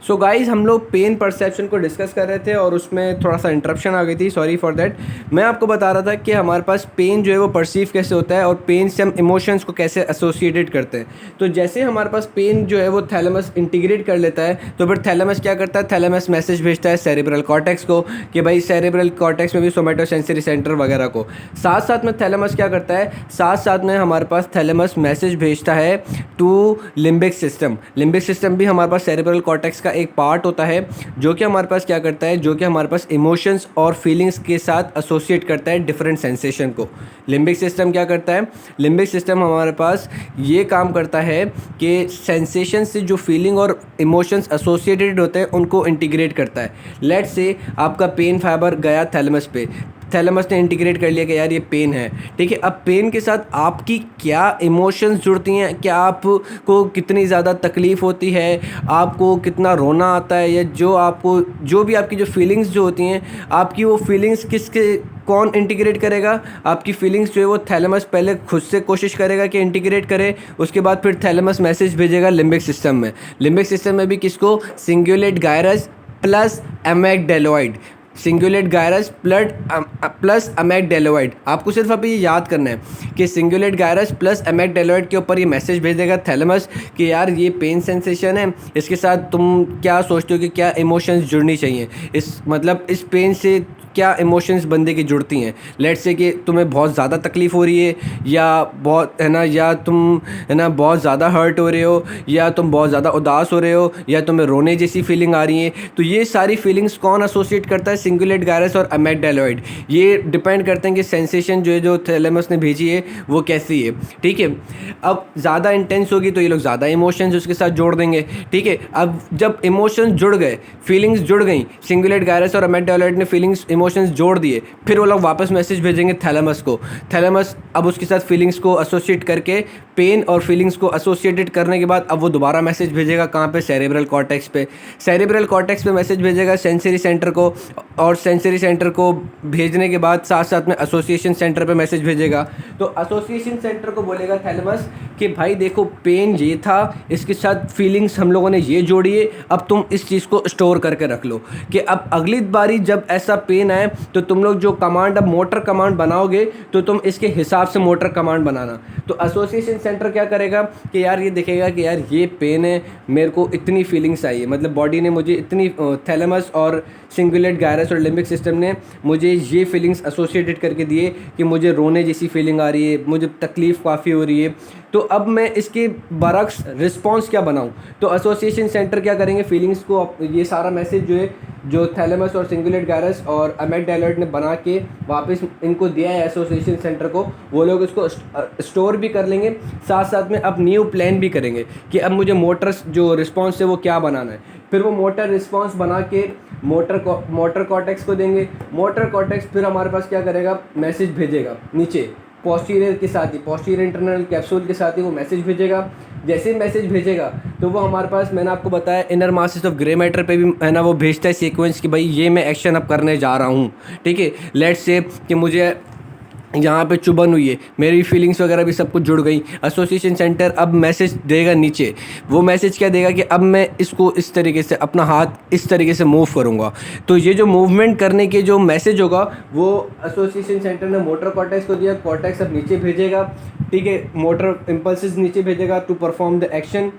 So guys हम लोग pen perception को डिस्कस कर रहे थे और उसमें थोड़ा सा इंटरप्शन आ गई थी, सॉरी फॉर दैट। मैं आपको बता रहा था कि हमारे पास पेन जो है वो परसीव कैसे होता है और पेन से हम इमोशंस को कैसे एसोसिएटेड करते हैं। तो जैसे हमारे पास पेन जो है वो थैलेमस इंटीग्रेट कर लेता है, तो फिर थैलेमस क्या करता है, थैलेमस मैसेज भेजता है सेरेब्रल कॉर्टेक्स को कि भाई सेरेब्रल कॉर्टेक्स में भी सोमेटो सेंसरी सेंटर वगैरह को। साथ साथ में थैलेमस क्या करता है, साथ साथ में हमारे पास थैलेमस मैसेज भेजता है to limbic system. Limbic system भी हमारे पास सेरेब्रल कॉर्टेक्स का एक पार्ट होता है, जो कि हमारे पास क्या करता है, जो कि हमारे पास इमोशंस और फीलिंग्स के साथ एसोसिएट करता है डिफरेंट सेंसेशन को। लिम्बिक सिस्टम क्या करता है, लिम्बिक सिस्टम हमारे पास ये काम करता है कि सेंसेशन से जो फीलिंग और इमोशंस एसोसिएटेड होते हैं उनको इंटीग्रेट करता है। लेट्स से आपका पेन फाइबर गया थैलेमस पे, थैलेमस ने इंटीग्रेट कर लिया कि यार ये पेन है, ठीक है। अब पेन के साथ आपकी क्या इमोशंस जुड़ती हैं, क्या आपको कितनी ज़्यादा तकलीफ़ होती है, आपको कितना रोना आता है, या जो आपको जो भी आपकी जो फीलिंग्स जो होती हैं, आपकी वो फीलिंग्स किसके कौन इंटीग्रेट करेगा। आपकी फीलिंग्स जो है वो थैलेमस पहले खुद से कोशिश करेगा कि इंटीग्रेट करे, उसके बाद फिर थैलेमस मैसेज भेजेगा लिम्बिक सिस्टम में। लिम्बिक सिस्टम में भी किसको, cingulate gyrus plus amygdaloid, cingulate gyrus plus amygdaloid. आपको सिर्फ अभी ये याद करना है कि सिंगुलेट गायरस प्लस अमेगडेलोइड के ऊपर ये मैसेज भेज देगा थैलेमस कि यार ये पेन सेंसेशन है, इसके साथ तुम क्या सोचते हो कि क्या इमोशंस जुड़नी चाहिए, इस मतलब इस पेन से क्या इमोशंस बंदे की जुड़ती हैं। लेट्स से कि तुम्हें बहुत ज़्यादा तकलीफ़ हो रही है, या बहुत है ना, या तुम है ना बहुत ज़्यादा हर्ट हो रहे हो, या तुम बहुत ज़्यादा उदास हो रहे हो, या तुम्हें रोने जैसी फीलिंग आ रही है। तो ये सारी फीलिंग्स कौन एसोसिएट करता है, सिंगुलेट गायरस और अमेगडालोइड। ये डिपेंड करते हैं कि सेंसेशन जो है जो थैलेमस ने भेजी है वो कैसी है, ठीक है। अब ज़्यादा इंटेंस होगी तो ये लोग ज़्यादा इमोशंस उसके साथ जोड़ देंगे, ठीक है। अब जब इमोशंस जुड़ गए, फीलिंग्स जुड़ गई, सिंगुलेट गायरस और अमेगडालोइड ने फीलिंग्स इमोशंस जोड़ दिए, फिर वो लोग वापस मैसेज भेजेंगे थैलेमस को। थैलेमस अब उसके साथ फीलिंग्स को एसोसिएट करके, पेन और फीलिंग्स को एसोसिएटेड करने के बाद अब वो दोबारा मैसेज भेजेगा कहाँ पे, सेरेब्रल कॉर्टेक्स पे। सेरेब्रल कॉर्टेक्स पे मैसेज भेजेगा सेंसरी सेंटर को, और सेंसरी सेंटर को भेजने के बाद साथ साथ में एसोसिएशन सेंटर पे मैसेज भेजेगा। तो एसोसिएशन सेंटर को बोलेगा थैलेमस कि भाई देखो पेन ये था, इसके साथ फीलिंग्स हम लोगों ने ये जोड़ी है, अब तुम इस चीज़ को स्टोर करके रख लो कि अब अगली बारी जब ऐसा पेन आए तो तुम लोग जो कमांड अब मोटर कमांड बनाओगे तो तुम इसके हिसाब से मोटर कमांड बनाना। तो एसोसिएशन सेंटर क्या करेगा कि यार ये देखेगा कि यार ये पेन है, मेरे को इतनी फीलिंग्स आई है, मतलब बॉडी ने मुझे इतनी, थैलेमस और सिंगुलेट गायरस और लिम्बिक सिस्टम ने मुझे ये फीलिंग्स एसोसिएटेड करके दिए कि मुझे रोने जैसी फीलिंग आ रही है, मुझे तकलीफ़ काफ़ी हो रही है, तो अब मैं इसके बरक्स रिस्पॉन्स क्या बनाऊं। तो एसोसिएशन सेंटर क्या करेंगे, फीलिंग्स को ये सारा मैसेज जो है जो थैलेमस और सिंगुलेट गायरस और अमेगडालोइड ने बना के वापस इनको दिया है एसोसिएशन सेंटर को, वो लोग इसको स्टोर भी कर लेंगे, साथ साथ में अब न्यू प्लान भी करेंगे कि अब मुझे मोटर जो रिस्पॉन्स है वो क्या बनाना है। फिर वो मोटर रिस्पॉन्स बना के मोटर कॉर्टेक्स को देंगे। मोटर कॉर्टेक्स फिर हमारे पास क्या करेगा, मैसेज भेजेगा नीचे पोस्टीरियर के साथ ही, पोस्टीरियर इंटरनल कैप्सूल के साथ ही वो मैसेज भेजेगा। जैसे ही मैसेज भेजेगा तो वो हमारे पास, मैंने आपको बताया inner masses of grey matter पे भी है ना वो भेजता है सीक्वेंस कि भाई ये मैं एक्शन अब करने जा रहा हूँ, ठीक है। लेट्स से कि मुझे यहाँ पे चुभन हुई है, मेरी फीलिंग्स वगैरह भी सब कुछ जुड़ गई। एसोसिएशन सेंटर अब मैसेज देगा नीचे, वो मैसेज क्या देगा कि अब मैं इसको इस तरीके से, अपना हाथ इस तरीके से मूव करूँगा। तो ये जो मूवमेंट करने के जो मैसेज होगा वो एसोसिएशन सेंटर ने मोटर कॉर्टेक्स को दिया, कॉर्टेक्स अब नीचे भेजेगा, ठीक है, मोटर इम्पल्सेस नीचे भेजेगा टू परफॉर्म द एक्शन।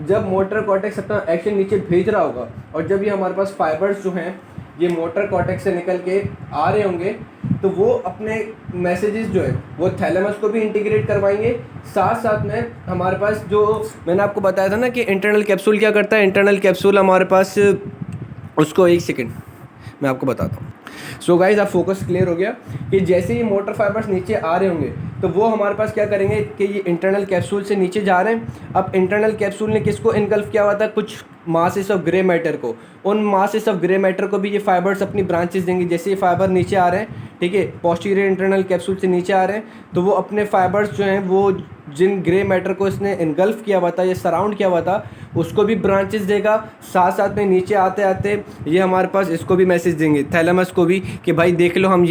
जब मोटर कॉर्टेक्स अपना एक्शन नीचे भेज रहा होगा और जब ये हमारे पास फाइबर्स जो हैं ये मोटर कॉर्टेक्स से निकल के आ रहे होंगे, तो वो अपने मैसेजेस जो है वो थैलेमस को भी इंटीग्रेट करवाएंगे। साथ साथ में हमारे पास जो मैंने आपको बताया था ना कि इंटरनल कैप्सूल क्या करता है, इंटरनल कैप्सूल हमारे पास, उसको एक सेकेंड मैं आपको बताता हूँ। सो गाइज आप फोकस क्लियर हो गया कि जैसे ही मोटर फाइबर्स नीचे आ रहे होंगे तो वो हमारे पास क्या करेंगे कि ये इंटरनल कैप्सूल से नीचे जा रहे हैं। अब इंटरनल कैप्सूल ने किसको इनगल्फ किया हुआ था, कुछ मासेस ऑफ ग्रे मैटर को, उन मासेस ऑफ ग्रे मैटर को भी ये फाइबर्स अपनी ब्रांचेस देंगे। जैसे ये फाइबर नीचे आ रहे हैं, ठीक है, पोस्टीरियर इंटरनल कैप्सूल से नीचे आ रहे हैं, तो वो अपने फाइबर्स जो हैं वो जिन ग्रे मैटर को इसने इनगल्फ किया हुआ था या सराउंड किया हुआ था उसको भी ब्रांचेस देगा। साथ साथ में नीचे आते आते ये हमारे पास इसको भी मैसेज देंगे, थैलेमस को भी, कि भाई देख लो हम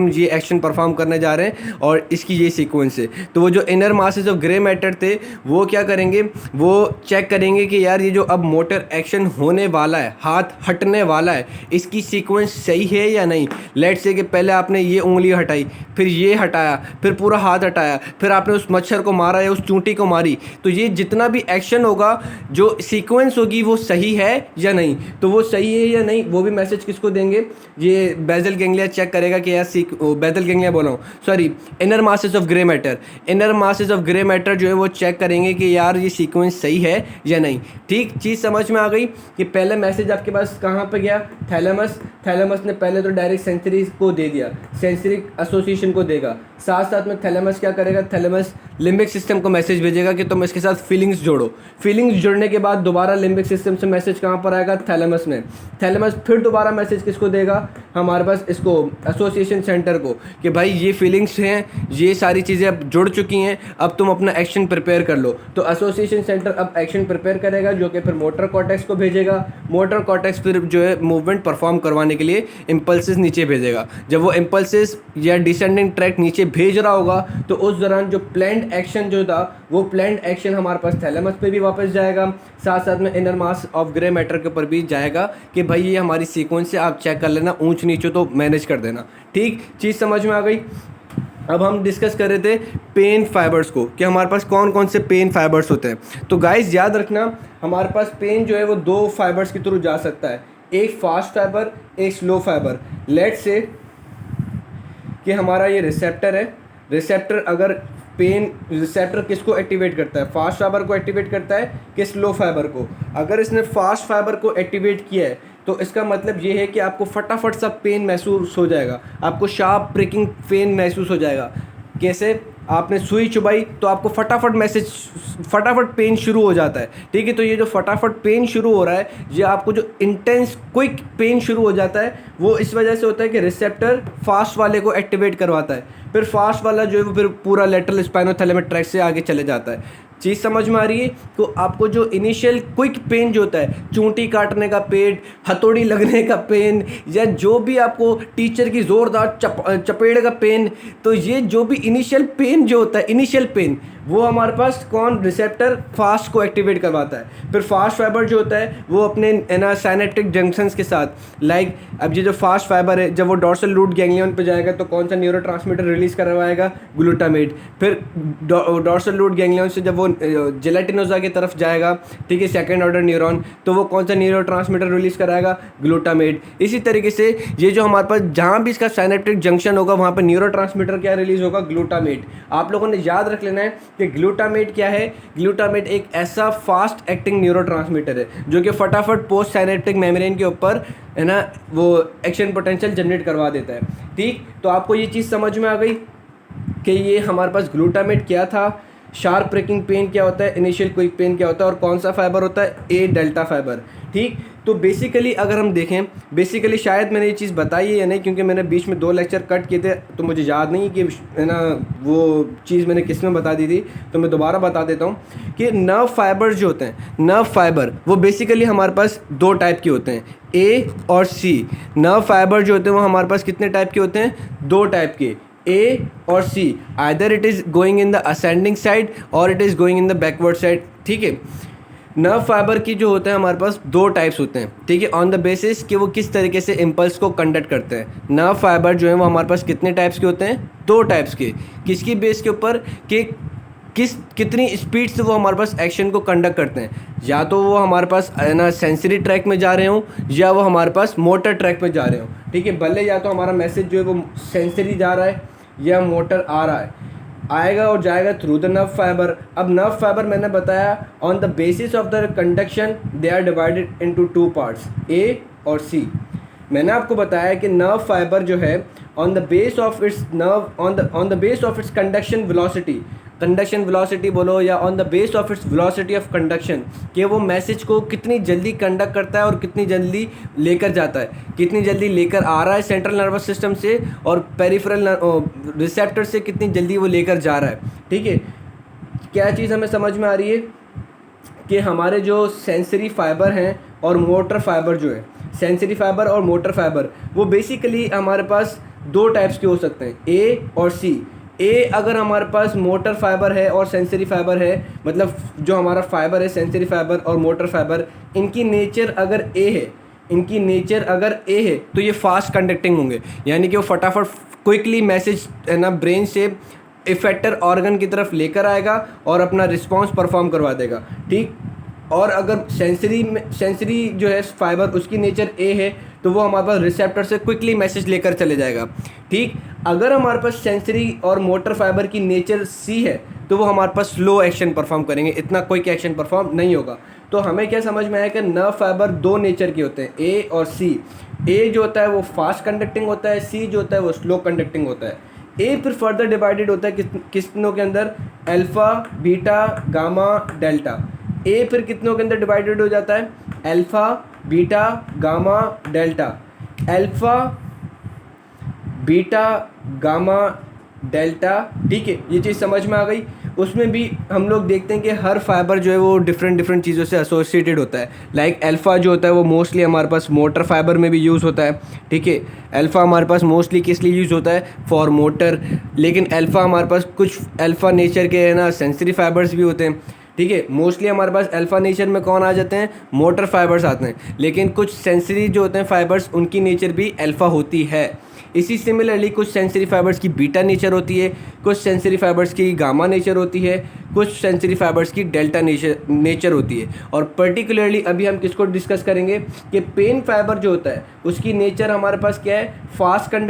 ये एक्शन परफॉर्म करने जा रहे हैं और इसकी ये सीक्वेंस है। तो वो जो inner masses of grey matter थे वो क्या करेंगे, वो चेक करेंगे कि यार ये जो अब मोटर एक्शन होने वाला है, हाथ हटने वाला है, इसकी सीक्वेंस सही है या नहीं। लेट्स से कि पहले आपने ये उंगली हटाई, फिर ये हटाया, फिर पूरा हाथ हटाया, फिर आपने उस मच्छर को मारा या उस चूंटी को मारी, तो ये जितना भी एक्शन होगा, जो सीक्वेंस होगी वो सही है या नहीं। तो वो सही है या नहीं वो भी मैसेज किसको देंगे, ये बेजल गैंग्लिया चेक करेगा कि यार बेजल गैंग्लिया बोला हूँ, sorry, inner masses of grey matter, inner masses of grey matter जो है वो चेक करेंगे कि यार ये सीक्वेंस सही है या नहीं। ठीक, चीज़ समझ में आ गई कि पहले मैसेज आपके पास कहाँ पे गया, थैलेमस ने पहले तो डायरेक्ट सेंसरी को दे दिया, सेंसरी एसोसिएशन को देगा। साथ साथ में थैलेमस क्या करेगा, थैलेमस लिम्बिक सिस्टम को मैसेज भेजेगा कि तुम इसके साथ फीलिंग्स जोड़ो। फीलिंग्स जोड़ने के बाद दोबारा लिम्बिक सिस्टम से मैसेज कहाँ पर आएगा, थैलेमस में। थैलेमस फिर दोबारा मैसेज किसको देगा, हमारे पास इसको एसोसिएशन सेंटर को, कि भाई ये फीलिंग्स हैं, ये सारी चीज़ें अब जुड़ चुकी हैं, अब तुम अपना एक्शन प्रिपेयर कर लो। तो एसोसिएशन सेंटर अब एक्शन प्रिपेयर करेगा जो कि फिर मोटर कॉर्टेक्स को भेजेगा। मोटर कॉर्टेक्स फिर जो है मूवमेंट परफॉर्म करवाने के लिए इम्पल्सेस नीचे भेजेगा। जब वो इम्पल्सेस या डिसेंडिंग ट्रैक नीचे भेज रहा होगा तो उस दौरान जो प्लान्ड एक्शन जो था वो प्लान्ड एक्शन हमारे पास थैलेमस पे भी वापस जाएगा। साथ साथ में inner mass of grey matter के ऊपर भी जाएगा कि भाई ये हमारी सीक्वेंस से आप चेक कर लेना, ऊंच नीचे तो मैनेज कर देना। ठीक, चीज़ समझ में आ गई। अब हम डिस्कस कर रहे थे पेन फाइबर्स को, कि हमारे पास कौन कौन से पेन फाइबर्स होते हैं। तो गाइस याद रखना, हमारे पास पेन जो है वो दो फाइबर्स के थ्रू जा सकता है, एक फास्ट फाइबर, एक स्लो फाइबर। लेट्स से कि हमारा ये रिसेप्टर है, रिसेप्टर अगर पेन रिसेप्टर किसको एक्टिवेट करता है, फास्ट फाइबर को एक्टिवेट करता है कि स्लो फाइबर को। अगर इसने फास्ट फाइबर को एक्टिवेट किया है तो इसका मतलब ये है कि आपको फटाफट सा पेन महसूस हो जाएगा, आपको शार्प प्रिकिंग पेन महसूस हो जाएगा। कैसे, आपने सुई चुभाई तो आपको फटाफट पेन शुरू हो जाता है। ठीक है, तो ये जो फटाफट पेन शुरू हो रहा है, ये आपको जो इंटेंस क्विक पेन शुरू हो जाता है वो इस वजह से होता है कि रिसेप्टर फास्ट वाले को एक्टिवेट करवाता है, फिर फास्ट वाला जो है वो फिर पूरा लेटरल स्पाइनोथैलेमस ट्रैक्ट से आगे चले जाता है। चीज़ समझ में आ रही है। तो आपको जो इनिशियल क्विक पेन जो होता है, चूंटी काटने का पेन, हथौड़ी लगने का पेन, या जो भी आपको टीचर की ज़ोरदार चपेड़ का पेन, तो ये जो भी इनिशियल पेन जो होता है, इनिशियल पेन, वो हमारे पास कौन, रिसेप्टर फास्ट को एक्टिवेट करवाता है। फिर फास्ट फाइबर जो होता है वो अपने सिनेप्टिक जंक्शंस के साथ, लाइक अब ये जो फास्ट फाइबर है जब वो डॉर्सल रूट गैंग्लियन पे जाएगा तो कौन सा न्यूरोट्रांसमीटर रिलीज करवाएगा, ग्लूटामेट। फिर डॉर्सल रूट गैंग्लियन से जब वो जेलेटिनोजा की तरफ जाएगा, ठीक है, सेकेंड ऑर्डर न्यूरॉन, तो वो कौन सा न्यूरोट्रांसमीटर रिलीज कराएगा, ग्लूटामेट। इसी तरीके से ये जो हमारे पास जहाँ भी इसका सिनेप्टिक जंक्शन होगा वहाँ पर न्यूरोट्रांसमीटर क्या रिलीज होगा, ग्लूटामेट। आप लोगों ने याद रख लेना है कि ग्लूटामेट क्या है। ग्लूटामेट एक ऐसा फास्ट एक्टिंग न्यूरोट्रांसमीटर है जो कि फटाफट पोस्ट साइनेप्टिक मेम्ब्रेन के ऊपर है ना वो एक्शन पोटेंशियल जनरेट करवा देता है। ठीक, तो आपको ये चीज़ समझ में आ गई कि ये हमारे पास ग्लूटामेट क्या था, शार्प ब्रेकिंग पेन क्या होता है, इनिशियल क्विक पेन क्या होता है, और कौन सा फाइबर होता है, ए डेल्टा फाइबर। ठीक, तो बेसिकली अगर हम देखें, बेसिकली शायद मैंने ये चीज़ बताई है या नहीं, क्योंकि मैंने बीच में 2 लेक्चर कट किए थे तो मुझे याद नहीं कि है ना वो चीज़ मैंने किस में बता दी थी, तो मैं दोबारा बता देता हूँ कि नर्व फाइबर जो होते हैं, नर्व फाइबर वो बेसिकली हमारे पास 2 टाइप के होते हैं, ए और सी। नर्व फाइबर जो होते हैं वो हमारे पास कितने टाइप के होते हैं, 2 टाइप के, ए और C. Either it is going in the ascending side और it is going in the backward side. ठीक है, नर्व फाइबर की जो होते हैं हमारे पास 2 टाइप्स होते हैं। ठीक है, ऑन द बेसिस कि वो किस तरीके से इम्पल्स को कंडक्ट करते हैं। नर्व फाइबर जो है वो हमारे पास कितने टाइप्स के होते हैं, 2 टाइप्स के। किसकी बेस के ऊपर, कि कितनी स्पीड से वो हमारे पास एक्शन को कंडक्ट करते हैं, या तो वो हमारे पास है ना सेंसरी ट्रैक में जा रहे हों या वो हमारे पास मोटर ट्रैक पे जा रहे हों। ठीक है, भले या तो हमारा मैसेज जो है वो सेंसरी जा रहा है या मोटर आ रहा है, आएगा और जाएगा थ्रू द नर्व फाइबर। अब नर्व फाइबर मैंने बताया on the basis of the conduction they are divided into 2 parts, A और सी। मैंने आपको बताया कि नर्व फाइबर जो है on the base of its nerve on the base of its conduction velocity बोलो या on the base of its velocity of conduction, कि वो मैसेज को कितनी जल्दी कंडक्ट करता है और कितनी जल्दी लेकर जाता है, कितनी जल्दी लेकर आ रहा है सेंट्रल नर्वस सिस्टम से, और पेरिफेरल रिसेप्टर से कितनी जल्दी वो लेकर जा रहा है। ठीक है, क्या चीज़ हमें समझ में आ रही है कि हमारे जो सेंसरी फाइबर हैं और मोटर फाइबर जो है, सेंसरी फाइबर और मोटर फाइबर, वो बेसिकली हमारे पास दो टाइप्स के हो सकते हैं, ए और सी। ए अगर हमारे पास मोटर फाइबर है और सेंसरी फाइबर है, मतलब जो हमारा फाइबर है सेंसरी फाइबर और मोटर फाइबर, इनकी नेचर अगर ए है, इनकी नेचर अगर ए है तो ये फास्ट कंडक्टिंग होंगे, यानी कि वो फटाफट क्विकली मैसेज है ना ब्रेन से इफेक्टर ऑर्गन की तरफ लेकर आएगा और अपना रिस्पॉन्स परफॉर्म करवा देगा, ठीक। और अगर सेंसरी जो है फाइबर, उसकी नेचर ए है तो वो हमारे पास रिसेप्टर से क्विकली मैसेज लेकर चले जाएगा, ठीक। अगर हमारे पास सेंसरी और मोटर फाइबर की नेचर सी है तो वो हमारे पास स्लो एक्शन परफॉर्म करेंगे, इतना क्विक एक्शन परफॉर्म नहीं होगा। तो हमें क्या समझ में आया कि नर्व फाइबर दो नेचर के होते हैं, ए और सी। ए जो होता है वो फास्ट कंडक्टिंग होता है, सी जो होता है वो स्लो कंडक्टिंग होता है। ए फिर फर्दर डिवाइडेड होता है कितनों के अंदर, अल्फ़ा, बीटा, गामा, डेल्टा। ए फिर कितनों के अंदर डिवाइडेड हो जाता है, alpha, beta, gamma, delta. Alpha, beta, gamma, delta, ठीक है, ये चीज़ समझ में आ गई। उसमें भी हम लोग देखते हैं कि हर फाइबर जो है वो डिफरेंट चीज़ों से एसोसिएटेड होता है। लाइक अल्फ़ा जो होता है वो मोस्टली हमारे पास मोटर फाइबर में भी यूज़ होता है, ठीक है। अल्फ़ा हमारे पास मोस्टली किस लिए यूज़ होता है, फॉर मोटर। लेकिन अल्फ़ा हमारे पास कुछ अल्फ़ा नेचर के है ना सेंसरी फाइबर्स भी होते हैं, ठीक है। मोस्टली हमारे पास अल्फ़ा नेचर में कौन आ जाते हैं, मोटर फाइबर्स आते हैं। लेकिन कुछ सेंसरी जो होते हैं फाइबर्स, उनकी नेचर भी अल्फ़ा होती है। इसी सिमिलरली कुछ सेंसरी फाइबर्स की बीटा नेचर होती है, कुछ सेंसरी फाइबर्स की गामा नेचर होती है, कुछ सेंसरी फाइबर्स की डेल्टा नेचर होती है। और पर्टिकुलरली अभी हम किसको डिस्कस करेंगे कि पेन फाइबर जो होता है उसकी नेचर हमारे पास क्या है, फास्ट